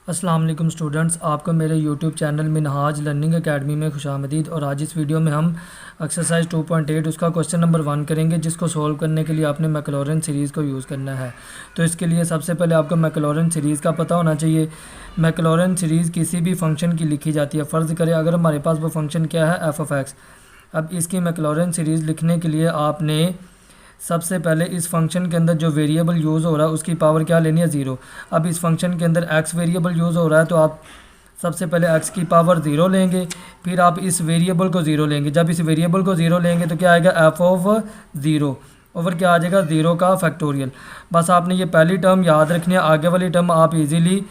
अस्सलाम वालेकुम स्टूडेंट्स, आपको मेरे YouTube channel Minhaj learning academy में खुशामदीद। और आज इस वीडियो में हम एक्सरसाइज 2.8 उसका क्वेश्चन नंबर 1 करेंगे, जिसको सॉल्व करने के लिए आपने मैक्लॉरेन सीरीज़ को यूज़ करना है। तो इसके लिए सबसे पहले आपको मैक्लॉरेन सीरीज़ का पता होना चाहिए। मैक्लॉरेन सीरीज़ किसी भी फंक्शन की लिखी जाती है। फ़र्ज़ करें अगर हमारे पास वो फंक्शन क्या है, एफ ऑफ एक्स। अब इसकी मैक्लॉरेन सीरीज़ लिखने के लिए आपने सबसे पहले इस फंक्शन के अंदर जो वेरिएबल यूज़ हो रहा है उसकी पावर क्या लेनी है, ज़ीरो। अब इस फंक्शन के अंदर एक्स वेरिएबल यूज़ हो रहा है तो आप सबसे पहले एक्स की पावर ज़ीरो लेंगे, फिर आप इस वेरिएबल को ज़ीरो लेंगे। जब इस वेरिएबल को ज़ीरो लेंगे तो क्या आएगा, एफ ऑफ ज़ीरो ओवर क्या आ जाएगा, ज़ीरो का फैक्टोरियल। बस आपने ये पहली टर्म याद रखनी है, आगे वाली टर्म आप इजीली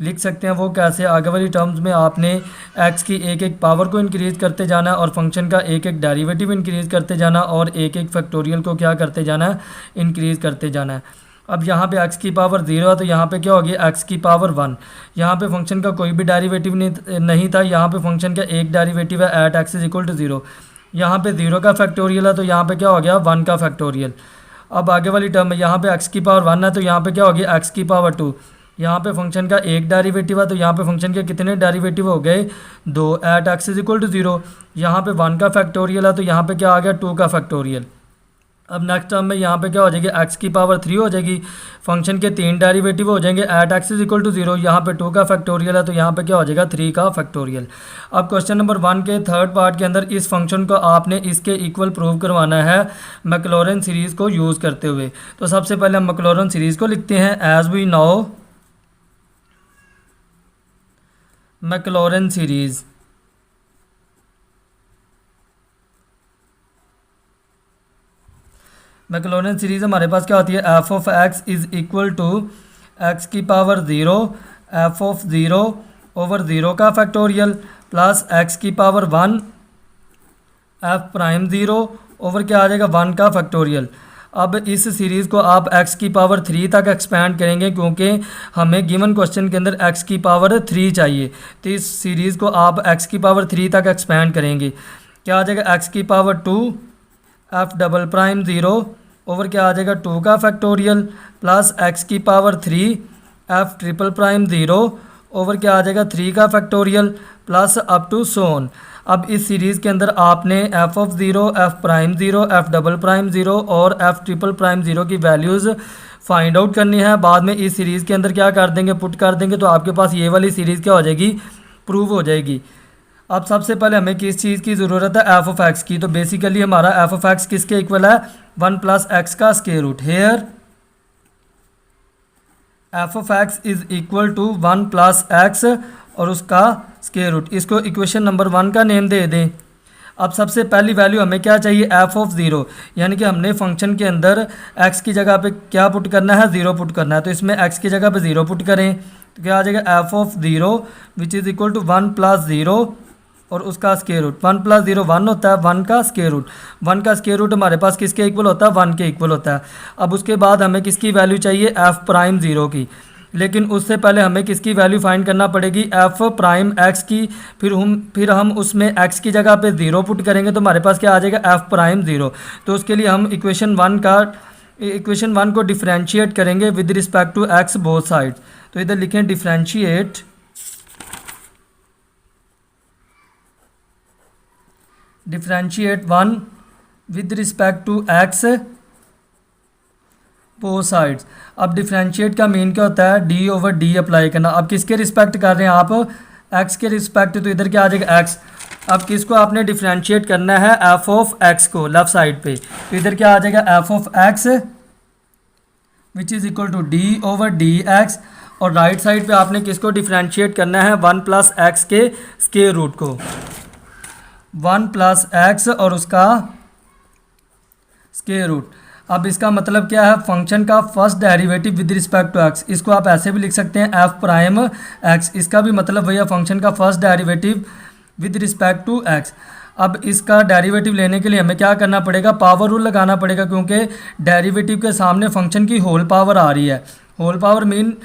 लिख सकते हैं। वो कैसे, आगे वाली टर्म्स में आपने एक्स की एक एक पावर को इंक्रीज़ करते जाना है और फंक्शन का एक एक डेरिवेटिव इंक्रीज़ करते जाना और एक एक फैक्टोरियल को क्या करते जाना है, इंक्रीज़ करते जाना है। अब यहाँ पे x की पावर ज़ीरो है तो यहाँ पे क्या होगी, x की पावर 1। यहाँ पे फंक्शन का कोई भी डेरिवेटिव नहीं था। यहाँ पे फंक्शन का एक डेरिवेटिव है, at x is equal to zero. यहाँ पे ज़ीरो का फैक्टोरियल है तो यहाँ पे क्या हो गया, 1 का फैक्टोरियल। अब आगे वाली टर्म में यहाँ पे x की पावर 1 है तो यहाँ पे क्या होगी, x की पावर 2। यहाँ पे फंक्शन का एक डेरिवेटिव है तो यहाँ पे फंक्शन के कितने डेरिवेटिव हो गए, 2, at x is equal to zero. यहाँ पे 1 का फैक्टोरियल है तो यहाँ पे क्या आ गया, 2 का फैक्टोरियल। अब नेक्स्ट टर्म में यहाँ पे क्या हो जाएगी, x की पावर 3 हो जाएगी। फंक्शन के 3 डेरिवेटिव हो जाएंगे, at x is equal to zero. यहाँ पे 2 का फैक्टोरियल है तो यहाँ पे क्या हो जाएगा, 3 का फैक्टोरियल। अब क्वेश्चन नंबर 1 के थर्ड पार्ट के अंदर इस फंक्शन को आपने इसके इक्वल प्रूव करवाना है मैक्लॉरेन सीरीज़ को यूज़ करते हुए। तो सबसे पहले हम मैक्लॉरेन सीरीज़ को लिखते हैं। As we know Maclaurin series, Maclaurin series हमारे पास क्या होती है, F of x is equal to x की power zero f of zero over zero का फैक्टोरियल प्लस एक्स की power 1 F prime zero over क्या आ जाएगा, 1 का फैक्टोरियल। अब इस सीरीज़ को आप x की पावर 3 तक एक्सपेंड करेंगे क्योंकि हमें गिवन क्वेश्चन के अंदर x की पावर 3 चाहिए। तो इस सीरीज़ को आप x की पावर 3 तक एक्सपेंड करेंगे, क्या आ जाएगा, x की power 2 F double prime zero over क्या आ जाएगा, 2 का फैक्टोरियल प्लस x की power 3 F triple prime zero over क्या आ जाएगा, 3 का factorial plus up to so on. अब इस सीरीज़ के अंदर आपने F of zero, F prime zero, F double prime zero और एफ ट्रिपल प्राइम ज़ीरो की वैल्यूज़ फाइंड आउट करनी है। बाद में इस सीरीज़ के अंदर क्या कर देंगे, पुट कर देंगे तो आपके पास ये वाली सीरीज़ क्या हो जाएगी, प्रूव हो जाएगी। अब सबसे पहले हमें किस चीज़ की ज़रूरत है, एफ ऑफ एक्स की। तो बेसिकली हमारा एफ ऑफ एक्स किसके इक्वल है, 1 प्लस एक्स का square root. Here F of X is equal to 1 plus X और उसका स्क्वायर रूट। इसको इक्वेशन नंबर 1 का नेम दे दें। अब सबसे पहली वैल्यू हमें क्या चाहिए, एफ ऑफ ज़ीरो, यानी कि हमने फंक्शन के अंदर एक्स की जगह पे क्या पुट करना है, ज़ीरो पुट करना है। तो इसमें एक्स की जगह पे ज़ीरो पुट करें तो क्या आ जाएगा, F of zero which is equal to 1 plus zero और उसका स्क्वायर रूट। 1 प्लस ज़ीरो 1 होता है, 1 का स्क्वायर रूट। 1 का स्क्वायर रूट हमारे पास किसके इक्वल होता है, 1 के इक्वल होता है। अब उसके बाद हमें किसकी वैल्यू चाहिए, एफ प्राइम ज़ीरो की। लेकिन उससे पहले हमें किसकी वैल्यू फाइंड करना पड़ेगी, एफ प्राइम एक्स की। फिर हम उसमें एक्स की जगह पे ज़ीरो पुट करेंगे तो हमारे पास क्या आ जाएगा, एफ प्राइम ज़ीरो। तो उसके लिए हम इक्वेशन 1 को डिफ्रेंशिएट करेंगे with respect to X both side. तो इधर लिखें differentiate differentiate 1 with respect to X both sides. अब डिफ्रेंशिएट का मीन क्या होता है, डी ओवर डी अप्लाई करना। अब किसके रिस्पेक्ट कर रहे हैं आप, एक्स के रिस्पेक्ट, तो इधर क्या आ जाएगा, एक्स। अब किसको आपने डिफ्रेंशिएट करना है, एफ ऑफ एक्स को लेफ्ट साइड पे। तो इधर क्या आ जाएगा, F of X which is equal to D over D X. और राइट साइड पे आपने किसको डिफ्रेंशिएट करना है, 1 प्लस एक्स के स्क्वायर रूट को। 1 प्लस एक्स और उसका स्क्वायर रूट। अब इसका मतलब क्या है, फंक्शन का first derivative with respect to X. इसको आप ऐसे भी लिख सकते हैं, एफ प्राइम एक्स। इसका भी मतलब वही है, फंक्शन का first derivative with respect to X. अब इसका डेरिवेटिव लेने के लिए हमें क्या करना पड़ेगा, पावर रूल लगाना पड़ेगा क्योंकि डेरिवेटिव के सामने फंक्शन की होल पावर आ रही है। होल पावर मीन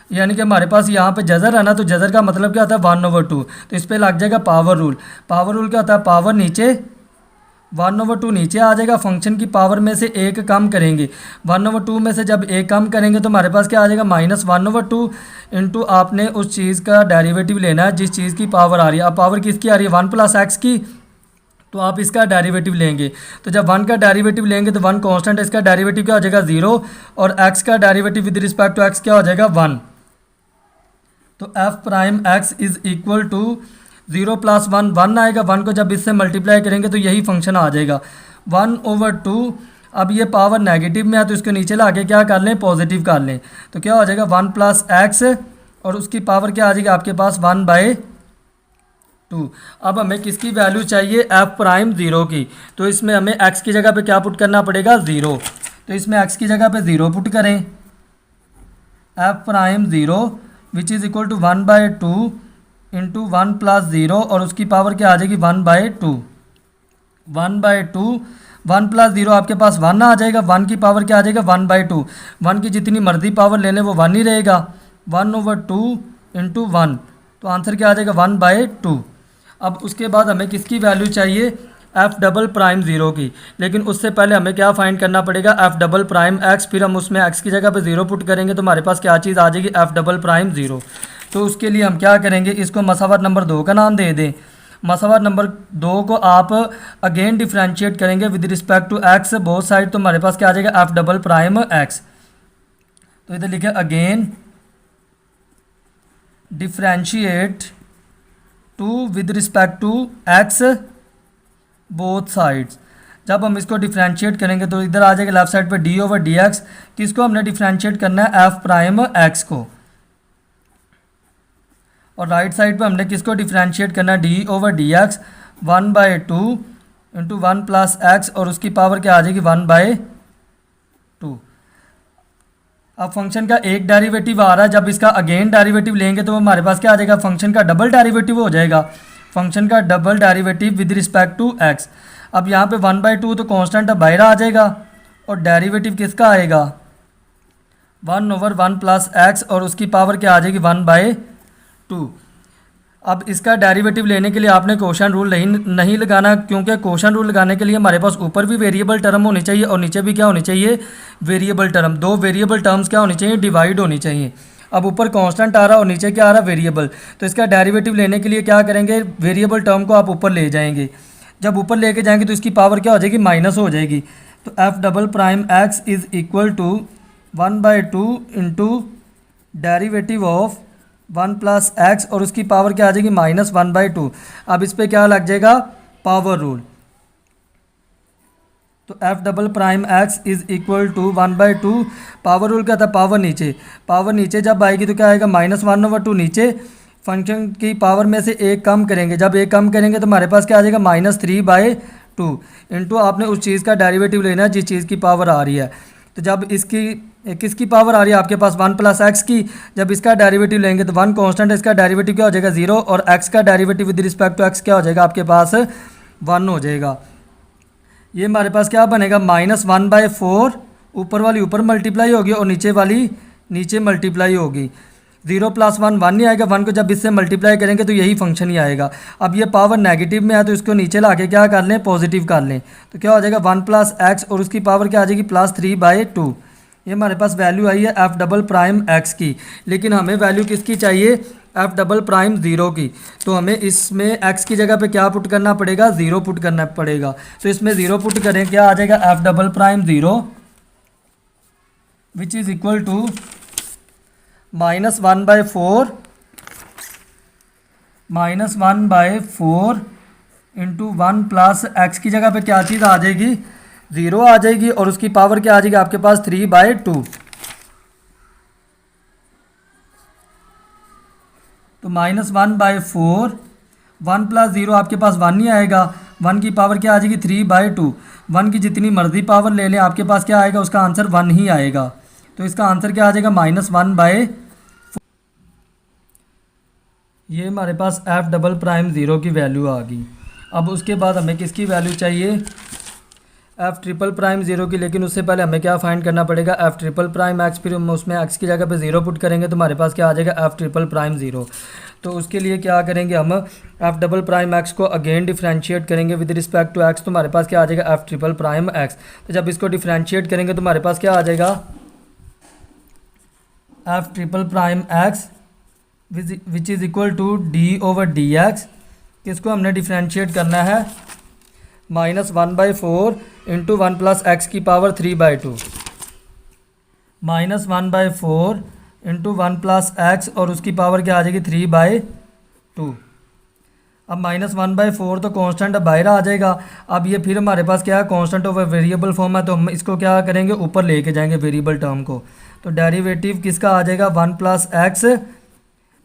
यानी कि हमारे पास यहाँ पे जज़र है ना, तो जज़र का मतलब क्या होता है, 1/2। तो इस पर लग जाएगा पावर रूल। पावर रूल क्या होता है, पावर नीचे 1/2 नीचे आ जाएगा, फंक्शन की पावर में से एक कम करेंगे, 1/2 में से जब एक कम करेंगे तो हमारे पास क्या आ जाएगा -1/2 इंटू आपने उस चीज़ का डेरिवेटिव लेना है जिस चीज़ की पावर आ रही है। अब पावर किसकी आ रही है 1 + x की, तो आप इसका डेरिवेटिव लेंगे। तो जब 1 का डेरिवेटिव लेंगे तो 1 कांस्टेंट, इसका डेरिवेटिव क्या हो जाएगा 0 और x का derivative with respect to x क्या हो जाएगा 1। तो f'(x) इज इक्वल टू 0 + 1 1 आएगा, 1 को जब इससे मल्टीप्लाई करेंगे तो यही फंक्शन आ जाएगा 1/2। अब ये पावर नेगेटिव में है तो इसको नीचे ला के क्या कर लें पॉजिटिव कर लें, तो क्या हो जाएगा 1 + x और उसकी पावर क्या आ जाएगी आपके पास 1/2। अब हमें किसकी वैल्यू चाहिए f'(0) की, तो इसमें हमें x की जगह पे क्या पुट करना पड़ेगा 0, तो इसमें x की जगह पे 0 पुट करें, f'(0) which is equal to 1/2 into 1 + 0 और उसकी पावर क्या आ जाएगी 1/2। 1/2 1 + 0 आपके पास 1 आ जाएगा, 1 की पावर क्या आ जाएगा 1/2, 1 की जितनी मर्जी पावर ले लें वो 1 ही रहेगा, 1/2 इंटू 1, तो आंसर क्या आ जाएगा 1/2। अब उसके बाद हमें किसकी वैल्यू चाहिए f'(0) की, लेकिन उससे पहले हमें क्या फाइंड करना पड़ेगा f'(x), फिर हम उसमें x की जगह पे 0 पुट करेंगे तो हमारे पास क्या चीज़ आ जाएगी f'(0). तो उसके लिए हम क्या करेंगे, इसको मसावत नंबर 2 का नाम दे दें। मसावत नंबर 2 को आप अगेन डिफ्रेंशिएट करेंगे with respect to x both side, तो हमारे पास क्या आ जाएगा f'(x). तो इधर लिखे again differentiate to with respect to x both sides. जब हम इसको डिफ्रेंशिएट करेंगे तो इधर आ जाएगा लेफ्ट साइड पे d/dx, किसको हमने डिफ्रेंशिएट करना है f'(x) को, और राइट साइड पे हमने किसको डिफ्रेंशिएट करना है d/dx 1/2 इंटू 1 + x और उसकी पावर क्या आ जाएगी 1/2। अब फंक्शन का एक डेरिवेटिव आ रहा है, जब इसका अगेन डेरिवेटिव लेंगे तो हमारे पास क्या आ जाएगा फंक्शन का डबल डेरिवेटिव हो जाएगा, फंक्शन का double derivative with respect to x। अब यहाँ पे 1/2 तो कांस्टेंट बाहर आ जाएगा और डेरिवेटिव किसका आएगा 1/1 + x और उसकी पावर क्या आ जाएगी 1/2। अब इसका डेरिवेटिव लेने के लिए आपने कोशन रूल नहीं लगाना, क्योंकि कोशन रूल लगाने के लिए हमारे पास ऊपर भी वेरिएबल टर्म होनी चाहिए और नीचे भी क्या होनी चाहिए वेरिएबल टर्म, दो वेरिएबल टर्म्स क्या होनी चाहिए डिवाइड होनी चाहिए। अब ऊपर कांस्टेंट आ रहा है और नीचे क्या आ रहा है वेरिएबल, तो इसका डेरिवेटिव लेने के लिए क्या करेंगे वेरिएबल टर्म को आप ऊपर ले जाएंगे, जब ऊपर लेके जाएंगे तो इसकी पावर क्या हो जाएगी माइनस हो जाएगी। तो f'(x) is equal to 1/2 into derivative of 1 + x और उसकी पावर क्या आ जाएगी -1/2। अब इस पर क्या लग जाएगा पावर रूल, तो f'(x) is equal to 1/2, power rule क्या था पावर नीचे जब आएगी तो क्या आएगा -1/2 नीचे, फंक्शन की पावर में से एक कम करेंगे, जब एक कम करेंगे तो हमारे पास क्या आ जाएगा -3/2 इंटू आपने उस चीज़ का डेरिवेटिव लेना है जिस चीज़ की पावर आ रही है। तो जब इसकी किसकी पावर आ रही है आपके पास 1 + x की, जब इसका डेरिवेटिव लेंगे तो 1 कांस्टेंट, इसका डेरिवेटिव क्या हो जाएगा 0 और x का derivative with respect to x क्या हो जाएगा आपके पास 1 हो जाएगा। ये हमारे पास क्या बनेगा -1/4, ऊपर वाली ऊपर मल्टीप्लाई होगी और नीचे वाली नीचे मल्टीप्लाई होगी, 0 + 1 1 नहीं आएगा, 1 को जब इससे मल्टीप्लाई करेंगे तो यही फंक्शन ही आएगा। अब ये पावर नेगेटिव में है तो इसको नीचे ला के क्या कर लें पॉजिटिव कर लें, तो क्या हो जाएगा 1 + x और उसकी पावर क्या आ जाएगी +3/2। ये हमारे पास वैल्यू आई है f'(x) की, लेकिन हमें वैल्यू किसकी चाहिए f'(0) की, तो हमें इसमें x की जगह पे क्या पुट करना पड़ेगा 0 पुट करना पड़ेगा। तो इसमें 0 पुट करें क्या आ जाएगा f'(0) which is equal to -1/4 into 1 + x की जगह पे क्या चीज़ आ जाएगी 0 आ जाएगी और उसकी पावर क्या आ जाएगी आपके पास 3/2। तो -1/4, 1 + 0 आपके पास 1 नहीं आएगा, 1 की पावर क्या आ जाएगी 3/2, 1 की जितनी मर्जी पावर ले लें आपके पास क्या आएगा उसका आंसर 1 ही आएगा। तो इसका आंसर क्या आ जाएगा -1/4। ये हमारे पास f'(0) की वैल्यू आ गई। अब उसके बाद हमें किसकी वैल्यू चाहिए एफ ट्रिपल प्राइम ज़ीरो की, लेकिन उससे पहले हमें क्या फाइंड करना पड़ेगा, एफ ट्रिपल प्राइम एक्स, फिर हम उसमें एक्स की जगह पे ज़ीरो पुट करेंगे तो हमारे पास क्या आ जाएगा, एफ ट्रिपल प्राइम ज़ीरो। तो उसके लिए क्या करेंगे हम, एफ डबल प्राइम एक्स को अगेन डिफ्रेंशिएट करेंगे विद रिस्पेक्ट टू एक्स, तो हमारे पास क्या आ जाएगा, एफ ट्रिपल प्राइम एक्स। तो जब इसको डिफ्रेंशिएट करेंगे तो हमारे पास क्या आ जाएगा, F triple prime X which is equal to D over D X. किसको हमने डिफ्रेंशिएट करना है, -1/4 इंटू 1 प्लस एक्स की पावर 3/2, -1/4 इंटू 1 प्लस एक्स और उसकी पावर क्या आ जाएगी 3/2। अब -1/4 तो कांस्टेंट बाहर आ जाएगा। अब ये फिर हमारे पास क्या है, कांस्टेंट ऑफ वेरिएबल फॉर्म है, तो हम इसको क्या करेंगे, ऊपर लेके जाएंगे वेरिएबल टर्म को। तो डेरिवेटिव किसका आ जाएगा, 1 प्लस एक्स।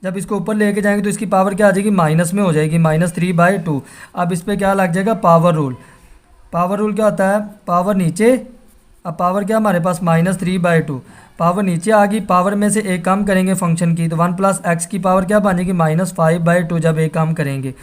जब इसको ऊपर लेके जाएंगे तो इसकी पावर क्या आ जाएगी, माइनस में हो जाएगी, -3/2। अब इस पर क्या लग जाएगा, पावर रूल। पावर रूल क्या होता है, पावर नीचे, अब पावर क्या हमारे पास -3/2, पावर नीचे आ गई, पावर में से एक कम करेंगे फंक्शन की, तो 1 प्लस एक्स की पावर क्या बनेगी, -5/2 जब एक कम करेंगे।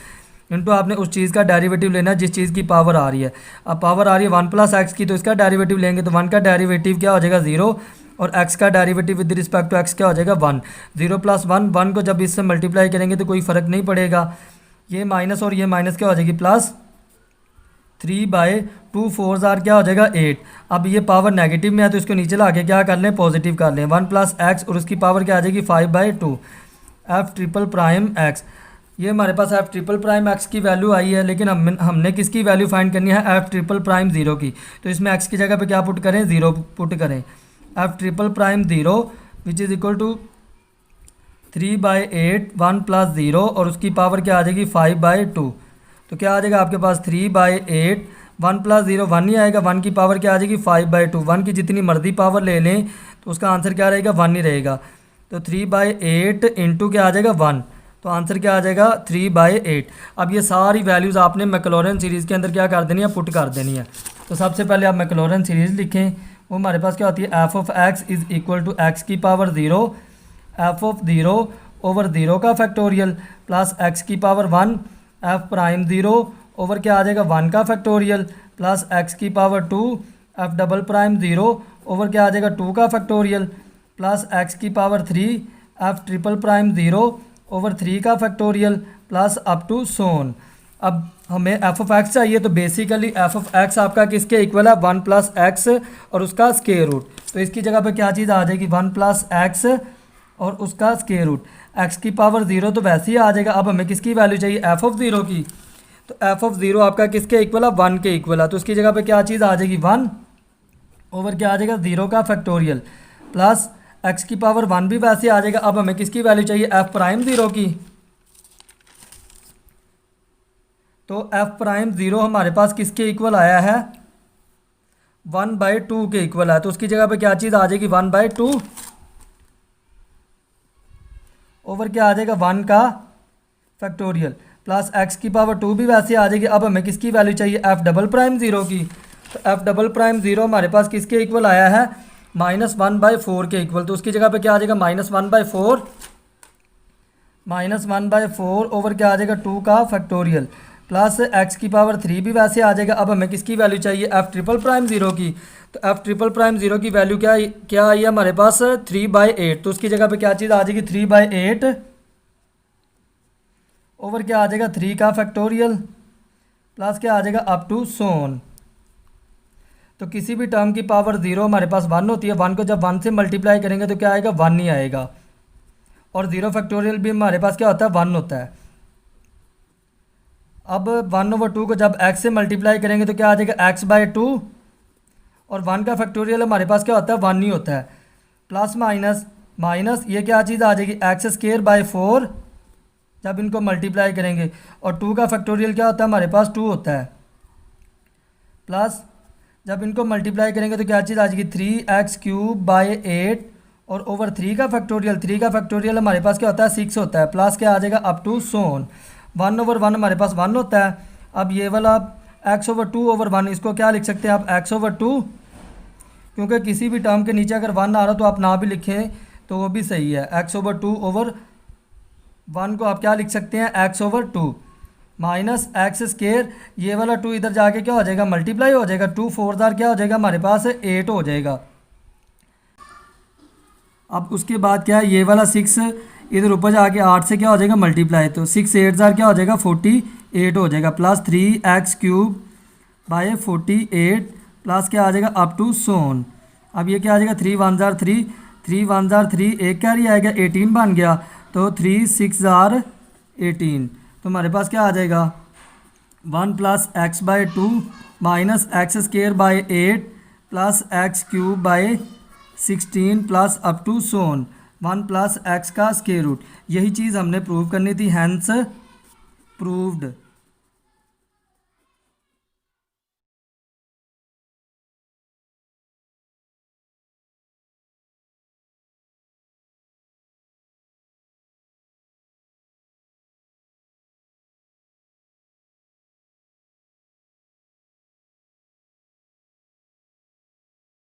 इनटू आपने उस चीज़ का डेरिवेटिव लेना है जिस चीज़ की पावर आ रही है। अब पावर आ रही है 1 प्लस एक्स की, तो इसका डेरिवेटिव लेंगे तो 1 का डेरिवेटिव क्या हो जाएगा 0, और x का derivative with respect to x क्या हो जाएगा 1। 0 + 1, 1 को जब इससे मल्टीप्लाई करेंगे तो कोई फ़र्क नहीं पड़ेगा, ये माइनस और ये माइनस क्या हो जाएगी प्लस, 3/2 4 ज़ार क्या हो जाएगा 8। अब ये पावर नेगेटिव में है तो इसको नीचे ला के क्या कर लें, पॉजिटिव कर लें, 1 प्लस एक्स और उसकी पावर क्या आ जाएगी 5/2, एफ ट्रिपल प्राइम एक्स। ये हमारे पास एफ ट्रिपल प्राइम एक्स की वैल्यू आई है, लेकिन हमने किसकी वैल्यू फाइंड करनी है, एफ ट्रिपल प्राइम ज़ीरो की। तो इसमें एक्स की जगह पे क्या पुट करें, 0 पुट करें, F triple prime 0 which is equal to 3/8 1 plus 0 और उसकी पावर क्या आ जाएगी 5/2। तो क्या आ जाएगा आपके पास 3/8, 1 प्लस 0 1 ही आएगा, 1 की पावर क्या आ जाएगी 5/2। 1 की जितनी मर्जी पावर ले लें तो उसका आंसर क्या रहेगा 1 ही रहेगा। तो 3/8 इंटू क्या आ जाएगा 1, तो आंसर क्या आ जाएगा 3/8। अब ये सारी वैल्यूज़ आपने मैक्लॉरेन सीरीज़ के अंदर क्या कर देनी है, पुट कर देनी है। तो सबसे पहले आप मैक्लॉरेन सीरीज़ लिखें, वो हमारे पास क्या होती है, F of x is equal to x की पावर 0, एफ ऑफ 0 ओवर 0 का फैक्टोरियल प्लस एक्स की पावर 1, एफ प्राइम 0 ओवर क्या आ जाएगा 1 का फैक्टोरियल प्लस एक्स की power 2, F double prime 0 over क्या आ जाएगा 2 का फैक्टोरियल प्लस एक्स की power 3, F triple prime 0 over 3 का factorial plus up to so on. अब हमें एफ ऑफ एक्स चाहिए, तो बेसिकली एफ ऑफ एक्स आपका किसके इक्वल है, 1 प्लस एक्स और उसका स्क्वायर रूट। तो इसकी जगह पे क्या चीज़ आ जाएगी, 1 प्लस एक्स और उसका स्क्वायर रूट। एक्स की पावर 0 तो वैसे ही आ जाएगा। अब हमें किसकी वैल्यू चाहिए, एफ ऑफ 0 की। तो एफ ऑफ 0 आपका किसके इक्वल है, 1 के इक्वल है। तो उसकी जगह पे क्या चीज़ आ जाएगी 1 ओवर क्या आ जाएगा 0 का फैक्टोरियल प्लस एक्स की पावर 1 भी वैसे आ जाएगा। अब हमें किसकी वैल्यू चाहिए, एफ प्राइम 0 की। तो एफ प्राइम 0 हमारे पास किसके इक्वल आया है, 1/2 के इक्वल है। तो उसकी जगह पे क्या चीज़ आ जाएगी 1/2 ओवर क्या आ जाएगा 1 का फैक्टोरियल प्लस एक्स की पावर 2 भी वैसे आ जाएगी। अब हमें किसकी वैल्यू चाहिए, एफ डबल प्राइम 0 की। तो एफ डबल प्राइम 0 हमारे पास किसके इक्वल आया है, -1/4 के इक्वल। तो उसकी जगह पे क्या आ जाएगा -1/4 ओवर क्या आ जाएगा 2 का फैक्टोरियल प्लस एक्स की पावर 3 भी वैसे आ जाएगा। अब हमें किसकी वैल्यू चाहिए, एफ ट्रिपल प्राइम 0 की। तो एफ ट्रिपल प्राइम 0 की वैल्यू क्या आई है हमारे पास 3/8। तो उसकी जगह पे क्या चीज़ आ जाएगी 3/8 ओवर क्या आ जाएगा 3 का फैक्टोरियल प्लस क्या आ जाएगा अप टू सोन। तो किसी भी टर्म की पावर 0 हमारे पास 1 होती है, 1 को जब 1 से मल्टीप्लाई करेंगे तो क्या आएगा 1 ही आएगा। और 0 फैक्टोरियल भी हमारे पास क्या होता है 1 होता है। अब 1/2 को जब x से मल्टीप्लाई करेंगे तो क्या आ जाएगा x/2 और 1 का फैक्टोरियल हमारे पास क्या होता है 1 ही होता है। प्लस माइनस माइनस ये क्या चीज़ आ जाएगी x²/4 जब इनको मल्टीप्लाई करेंगे, और 2 का फैक्टोरियल क्या होता है हमारे पास 2 होता है। प्लस जब इनको मल्टीप्लाई करेंगे तो क्या चीज़ आ जाएगी 3x³/8 और ओवर 3 का फैक्टोरियल हमारे पास क्या होता है 6 होता है। प्लस क्या आ जाएगा अप टू सोन। 1/1 हमारे पास 1 होता है। अब ये वाला x/2/1 इसको क्या लिख सकते हैं आप x/2, क्योंकि किसी भी टर्म के नीचे अगर 1 आ रहा तो आप ना भी लिखें तो वो भी सही है। x/2/1 को आप क्या लिख सकते हैं x/2 माइनस एक्स स्केयर, ये वाला 2 इधर जाके क्या हो जाएगा, मल्टीप्लाई हो जाएगा। 2 4 जार क्या हो जाएगा हमारे पास 8 हो जाएगा। अब उसके बाद क्या है, ये वाला 6 इधर ऊपर जाके 8 से क्या हो जाएगा मल्टीप्लाई, तो 6 8 जार क्या हो जाएगा 48 हो जाएगा, प्लस 3x³ बाय 48 प्लस क्या आ जाएगा अप टू सोन। अब ये क्या आ जाएगा 3 1 जार 3, 3 1 जार 3, एक क्या ही आएगा 18 बन गया, तो 3 6 जार 18। तो हमारे पास क्या आ जाएगा 1 plus X by 2 minus X square by 8 plus x³ by 16 plus up to so on 1 plus X का स्केयर रूट। यही चीज़ हमने प्रूव करनी थी, हैंस प्रूव्ड।